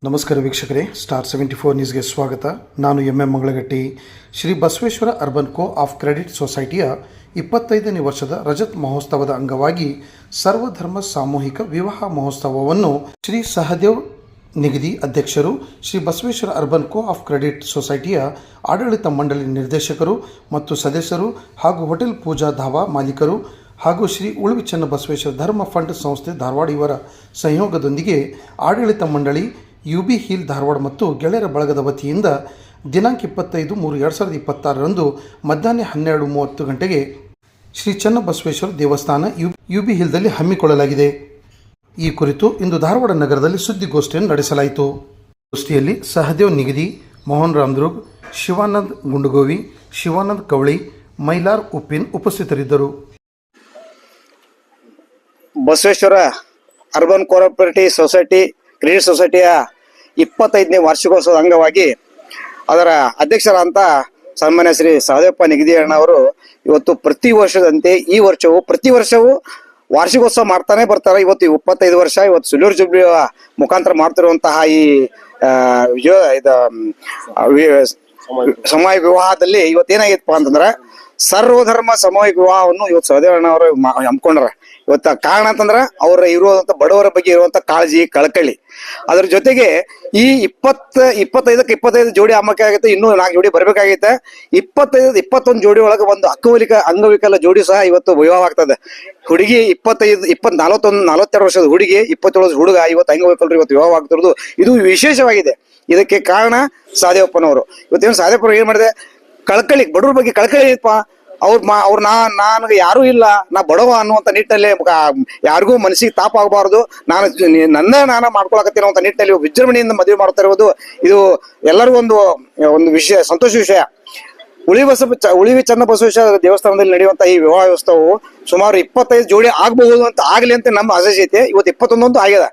ನಮಸ್ಕಾರ ವೀಕ್ಷಕರೇ, ಸ್ಟಾರ್ 74 ನ್ಯೂಸ್ಗೆ ಸ್ವಾಗತ. ನಾನು M Mangalagatti. Shri Basaveshwara urban co of credit ಸೊಸೈಟಿಯ 25ನೇ ವರ್ಷದ ರಜತ್ ಮಹೋತ್ಸವದ ಅಂಗವಾಗಿ ಸರ್ವಧರ್ಮ ಸಾಮೂಹಿಕ ವಿವಾಹ ಮಹೋತ್ಸವವನ್ನು ಶ್ರೀ ಸಹದೇವ್ ನಿಗದಿ ಅಧ್ಯಕ್ಷರು, Shri Basaveshwara urban co of credit ಸೊಸೈಟಿಯ ಆಡಳಿತ ಮಂಡಳಿ ನಿರ್ದೇಶಕರು ಮತ್ತು ಸದಸ್ಯರು ಹಾಗೂ ಹೋಟೆಲ್ ಪೂಜಾ ಧಾಬಾ ಮಾಲೀಕರು ಹಾಗೂ ಶ್ರೀ ಉಳುವಿ ಚನ್ನಬಸವೇಶ್ವರ ಧರ್ಮ ಫಂಡ್ ಸಂಸ್ಥೆ ಧಾರವಾಡ ಇವರ ಸಂಯೋಗದೊಂದಿಗೆ ಆಡಳಿತ ಮಂಡಳಿ UB ಹಿಲ್ ಧಾರವಾಡ ಮತ್ತು ಗೆಳೆಯರ ಬಳಗದ ವತಿಯಿಂದ ದಿನಾಂಕ 25/3/2026 ಮಧ್ಯಾಹ್ನ 12:30 ಗಂಟೆಗೆ ಶ್ರೀ ಚನ್ನಬಸವೇಶ್ವರ ದೇವಸ್ಥಾನ UB ಹಿಲ್ದಲ್ಲಿ ಹಮ್ಮಿಕೊಳ್ಳಲಾಗಿದೆ. ಈ ಕುರಿತು ಇಂದು ಧಾರವಾಡ ನಗರದಲ್ಲಿ ಸುದ್ದಿಗೋಷ್ಠಿಯನ್ನು ನಡೆಸಲಾಯಿತು. ಗೋಷ್ಠಿಯಲ್ಲಿ ಸಹದೇವ್ ನಿಗದಿ, ಮೋಹನ್ ರಾಮದುರ್ಗ್, ಶಿವಾನಂದ್ ಗುಂಡಗೋವಿ, ಶಿವಾನಂದ್ ಕವಳಿ, ಮೈಲಾರ್ ಉಪ್ಪಿನ್ ಉಪಸ್ಥಿತರಿದ್ದರು. Basaveshwara urban cooperative society credit ಸೊಸೈಟಿಯ 25ನೇ ವಾರ್ಷಿಕೋತ್ಸವದ ಅಂಗವಾಗಿ ಅದರ ಅಧ್ಯಕ್ಷರಾದಂಥ ಸನ್ಮಾನ್ಯ ಶ್ರೀ ಸಹದೇವಪ್ಪ ನಿಗದಿ ಅಣ್ಣವರು ಇವತ್ತು ಪ್ರತಿ ವರ್ಷದಂತೆ ಈ ವರ್ಷವೂ ಪ್ರತಿ ವರ್ಷವೂ ವಾರ್ಷಿಕೋತ್ಸವ ಮಾಡ್ತಾನೆ ಬರ್ತಾರೆ. ಇವತ್ತು 25 ವರ್ಷ, ಇವತ್ತು ಸಿಲ್ವರ್ ಜುಬ್ಲಿ ಮುಖಾಂತರ ಮಾಡ್ತಿರುವಂತಹ ಈ ಸಾಮೂಹಿಕ ವಿವಾಹದಲ್ಲಿ ಇವತ್ತೇನಾಗಿತ್ತಪ್ಪ ಅಂತಂದ್ರೆ ಸರ್ವಧರ್ಮ ಸಾಮೂಹಿಕ ವಿವಾಹವನ್ನು ಇವತ್ತು ಸಹದೇವಣ್ಣವರು ಹಮ್ಮಿಕೊಂಡ್ರ. ಇವತ್ತ ಕಾರಣ ಅಂತಂದ್ರ ಅವ್ರ ಇರುವಂತ ಬಡವರ ಬಗ್ಗೆ ಇರುವಂತ ಕಾಳಜಿ, ಕಳಕಳಿ. ಅದ್ರ ಜೊತೆಗೆ ಈ 25 ಜೋಡಿ ಆಗೈತೆ, ಇನ್ನೂ 4 ಜೋಡಿ ಬರ್ಬೇಕಾಗೈತೆ. 21 ಜೋಡಿ ಒಳಗೆ ಒಂದು ಅಂಗವಿಕಲ ಜೋಡಿ ಸಹ ಇವತ್ತು ವಿವಾಹ ಆಗ್ತದೆ. ಹುಡುಗಿ 42 ವರ್ಷದ ಹುಡುಗಿ, 27 ವರ್ಷದ ಹುಡುಗ ಇವತ್ತು ಅಂಗವಿಕಲರು ಇವತ್ತು ವಿವಾಹ ಆಗ್ತಿರೋದು ಇದು ವಿಶೇಷವಾಗಿದೆ. ಇದಕ್ಕೆ ಕಾರಣ ಸಹದೇವಪ್ಪನವರು. ಇವತ್ತೇನು ಸಹದೇವಪ್ಪನವರು ಏನ್ ಮಾಡಿದೆ, ಕಳಕಳಿ, ಬಡವ್ರ ಬಗ್ಗೆ ಕಳಕಳಿ ಐತಪ್ಪ. ನನಗೆ ಯಾರು ಇಲ್ಲ, ನಾ ಬಡವ ಅನ್ನುವಂತ ನಿಟ್ಟಿನಲ್ಲಿ ಯಾರಿಗೂ ಮನಸ್ಸಿಗೆ ತಾಪ ಆಗಬಾರದು, ನಾನು ಮಾಡ್ಕೊಳಕತ್ತೀನಿ ಅಂತ ನಿಟ್ಟಿನಲ್ಲಿ ವಿಜೃಂಭಣೆಯಿಂದ ಮದುವೆ ಮಾಡ್ತಾ ಇರೋದು ಇದು ಎಲ್ಲರಿಗೂ ಒಂದು ವಿಷಯ, ಸಂತೋಷ ವಿಷಯ. ಉಳಿವಿ ಚನ್ನಬಸವೇಶ್ವರ ದೇವಸ್ಥಾನದಲ್ಲಿ ನಡೆಯುವಂತ ಈ ವಿವಾಹ ವ್ಯವಸ್ಥೆಯು ಸುಮಾರು 25 ಜೋಡಿ ಆಗಬಹುದು ಅಂತ ಆಗ್ಲಿ ಅಂತ ನಮ್ಮ ಆಸೆ. ಇವತ್ತು 21 ಆಗ್ಯದ.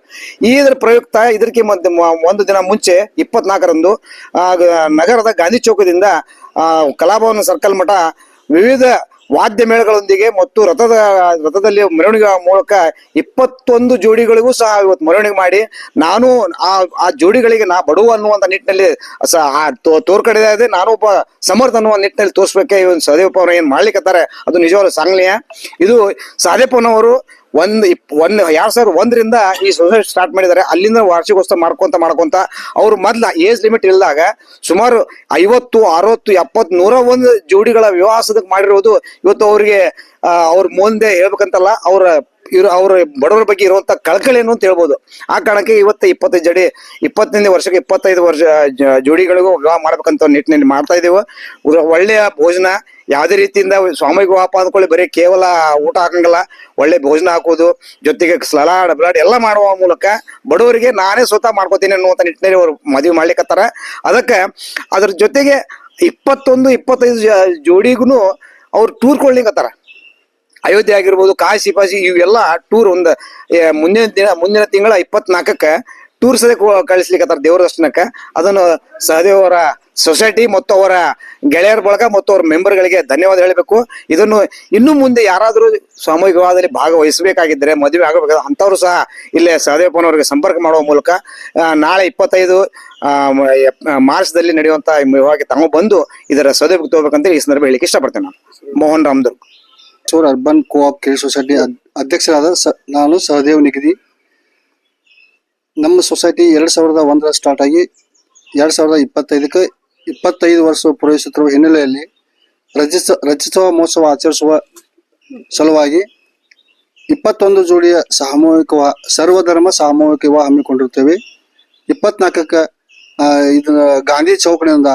ಇದರ ಪ್ರಯುಕ್ತ ಇದಕ್ಕೆ ಒಂದು ದಿನ ಮುಂಚೆ 24ರಂದು ನಗರದ ಗಾಂಧಿ ಚೌಕದಿಂದ ಕಲಾಭವನ ಸರ್ಕಲ್ ಮಠ ವಿವಿಧ ವಾದ್ಯ ಮೇಳಗಳೊಂದಿಗೆ ಮತ್ತು ರಥದಲ್ಲಿ ಮೆರವಣಿಗೆ ಮೂಲಕ 21 ಜೋಡಿಗಳಿಗೂ ಸಹ ಇವತ್ತು ಮೆರವಣಿಗೆ ಮಾಡಿ ನಾನು ಆ ಜೋಡಿಗಳಿಗೆ ನಾ ಬಡವ ಅನ್ನುವಂತ ನಿಟ್ಟಿನಲ್ಲಿ ತೋರ್ಕಡೆ ಇದೆ, ನಾನು ಒಬ್ಬ ಸಮರ್ಥ ಅನ್ನುವ ನಿಟ್ಟಿನಲ್ಲಿ ತೋರಿಸ್ಬೇಕೆ ಇವತ್ತು ಸಹದೇವಪ್ಪನವರು ಏನ್ ಮಾಡ್ಲಿಕ್ಕತ್ತಾರೆ ಅದು ನಿಜವಾದ ಸಾಂಗ್ಲೀಯ. ಇದು ಸಹದೇವಪ್ಪನವರು 2001ರಿಂದ ಈ ಸೊಸೈಟಿ ಸ್ಟಾರ್ಟ್ ಮಾಡಿದ್ದಾರೆ. ಅಲ್ಲಿಂದ ವಾರ್ಷಿಕೋತ್ಸವ ಮಾಡ್ಕೊಂತ ಅವ್ರು ಮೊದ್ಲ ಏಜ್ ಲಿಮಿಟ್ ಇಲ್ದಾಗ ಸುಮಾರು 50, 60, 70, 101 ಜೋಡಿಗಳ ವಿವಾಹಸದಕ್ಕೆ ಮಾಡಿರೋದು ಇವತ್ತು ಅವ್ರಿಗೆ ಅವ್ರ ಮುಂದೆ ಹೇಳ್ಬೇಕಂತಲ್ಲ, ಅವ್ರ ಬಡವರ ಬಗ್ಗೆ ಇರುವಂತ ಕಳಕಳಿ ಏನು ಅಂತ ಹೇಳ್ಬೋದು. ಆ ಕಾರಣಕ್ಕೆ ಇವತ್ತು 25ನೇ ವರ್ಷಕ್ಕೆ 25 ವರ್ಷ ಜೋಡಿಗಳಿಗೂ ವಿವಾಹ ಮಾಡ್ಬೇಕಂತ ನಿಟ್ಟಿನಲ್ಲಿ ಮಾಡ್ತಾ ಇದ್ದೇವೆ. ಒಳ್ಳೆಯ ಭೋಜನ, ಯಾವುದೇ ರೀತಿಯಿಂದ ಸಾಮೂಹಿಕ ವಿವಾಹ ಅಂದ್ಕೊಳ್ಳಿ ಬರೀ ಕೇವಲ ಊಟ ಹಾಕಂಗಿಲ್ಲ, ಒಳ್ಳೆ ಭೋಜನ ಹಾಕೋದು, ಜೊತೆಗೆ ಸಲಾಡ್ ಬ್ಲಾಡ್ ಎಲ್ಲ ಮಾಡುವ ಮೂಲಕ ಬಡವರಿಗೆ ನಾನೇ ಸ್ವತಃ ಮಾಡ್ಕೋತೀನಿ ಅನ್ನುವಂತ ನಿಟ್ಟಿನಲ್ಲಿ ಅವ್ರು ಮದುವೆ ಮಾಡ್ಲಿಕ್ಕತ್ತಾರ. ಅದಕ್ಕೆ ಅದ್ರ ಜೊತೆಗೆ 21-25 ಜೋಡಿಗೂ ಅವ್ರು ಟೂರ್ ಕೊಡ್ಲಿಕ್ಕತ್ತಾರ. ಅಯೋಧ್ಯೆ ಆಗಿರ್ಬೋದು, ಕಾಶಿ ಪಾಶಿ ಇವೆಲ್ಲ ಟೂರ್ ಮುಂದಿನ ತಿಂಗಳ 24ಕ್ಕೆ ಟೂರ್ ಸದೇ ಕಳಿಸ್ಲಿಕ್ಕತ್ತಾರ ದೇವರ ದರ್ಶನಕ್ಕೆ. ಅದನ್ನು ಸಹದೇವರ ಸೊಸೈಟಿ ಮತ್ತು ಅವರ ಗೆಳೆಯರ ಬಳಗ ಮತ್ತು ಅವ್ರ ಮೆಂಬರ್ಗಳಿಗೆ ಧನ್ಯವಾದ ಹೇಳಬೇಕು. ಇದನ್ನು ಇನ್ನು ಮುಂದೆ ಯಾರಾದರೂ ಸಾಮೂಹಿಕ ವಿವಾಹದಲ್ಲಿ ಭಾಗವಹಿಸಬೇಕಾಗಿದ್ದರೆ, ಮದುವೆ ಆಗಬೇಕಾದ್ರೆ ಅಂಥವ್ರು ಸಹ ಇಲ್ಲೇ ಸಹದೇವಪ್ಪನವರಿಗೆ ಸಂಪರ್ಕ ಮಾಡುವ ಮೂಲಕ ನಾಳೆ 25 ಮಾರ್ಚ್ದಲ್ಲಿ ನಡೆಯುವಂತ ವಿವಾಹಕ್ಕೆ ತಾವು ಬಂದು ಇದರ ಸದುಪಯೋಗ ತಗೋಬೇಕಂತ ಈ ಸಂದರ್ಭ ಹೇಳಿಕ್ಕೆ ಇಷ್ಟಪಡ್ತೇನೆ. ನಾನು Mohan Ramdurg, urban co of credit society ಅಧ್ಯಕ್ಷರಾದ ನಾನು ಸಹದೇವ್ ನಿಗದಿ. ನಮ್ಮ ಸೊಸೈಟಿ 2001 ಸ್ಟಾರ್ಟ್ ಆಗಿ 2025ಕ್ಕೆ 25 ವರ್ಷ ಪೂರೈಸುತ್ತಿರುವ ಹಿನ್ನೆಲೆಯಲ್ಲಿ ರಜೋತ್ಸವ ಮಹೋತ್ಸವ ಆಚರಿಸುವ ಸಲುವಾಗಿ 21 ಜೋಡಿಯ ಸರ್ವಧರ್ಮ ಸಾಮೂಹಿಕ ವಿವಾಹ ಹಮ್ಮಿಕೊಂಡಿರುತ್ತೇವೆ. 24ಕ್ಕೆ ಗಾಂಧಿ ಚೌಕಡಿಯಿಂದ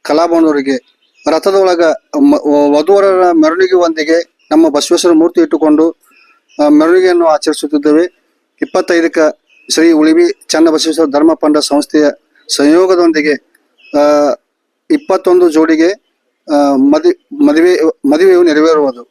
ಕಲಾಭವನವರೆಗೆ ರಥದೊಳಗ ವಧುವರರ ಮೆರವಣಿಗೆಯೊಂದಿಗೆ ನಮ್ಮ ಬಸವೇಶ್ವರ ಮೂರ್ತಿ ಇಟ್ಟುಕೊಂಡು ಮೆರವಣಿಗೆಯನ್ನು ಆಚರಿಸುತ್ತಿದ್ದೇವೆ. 25ಕ್ಕೆ ಶ್ರೀ ಉಳಿವಿ ಚನ್ನಬಸವೇಶ್ವರ ಧರ್ಮ ಫಂಡ್ ಸಂಸ್ಥೆಯ ಸಂಯೋಗದೊಂದಿಗೆ 21 ಜೋಡಿಗೆ ಮದುವೆಯು ನೆರವೇರುವುದು.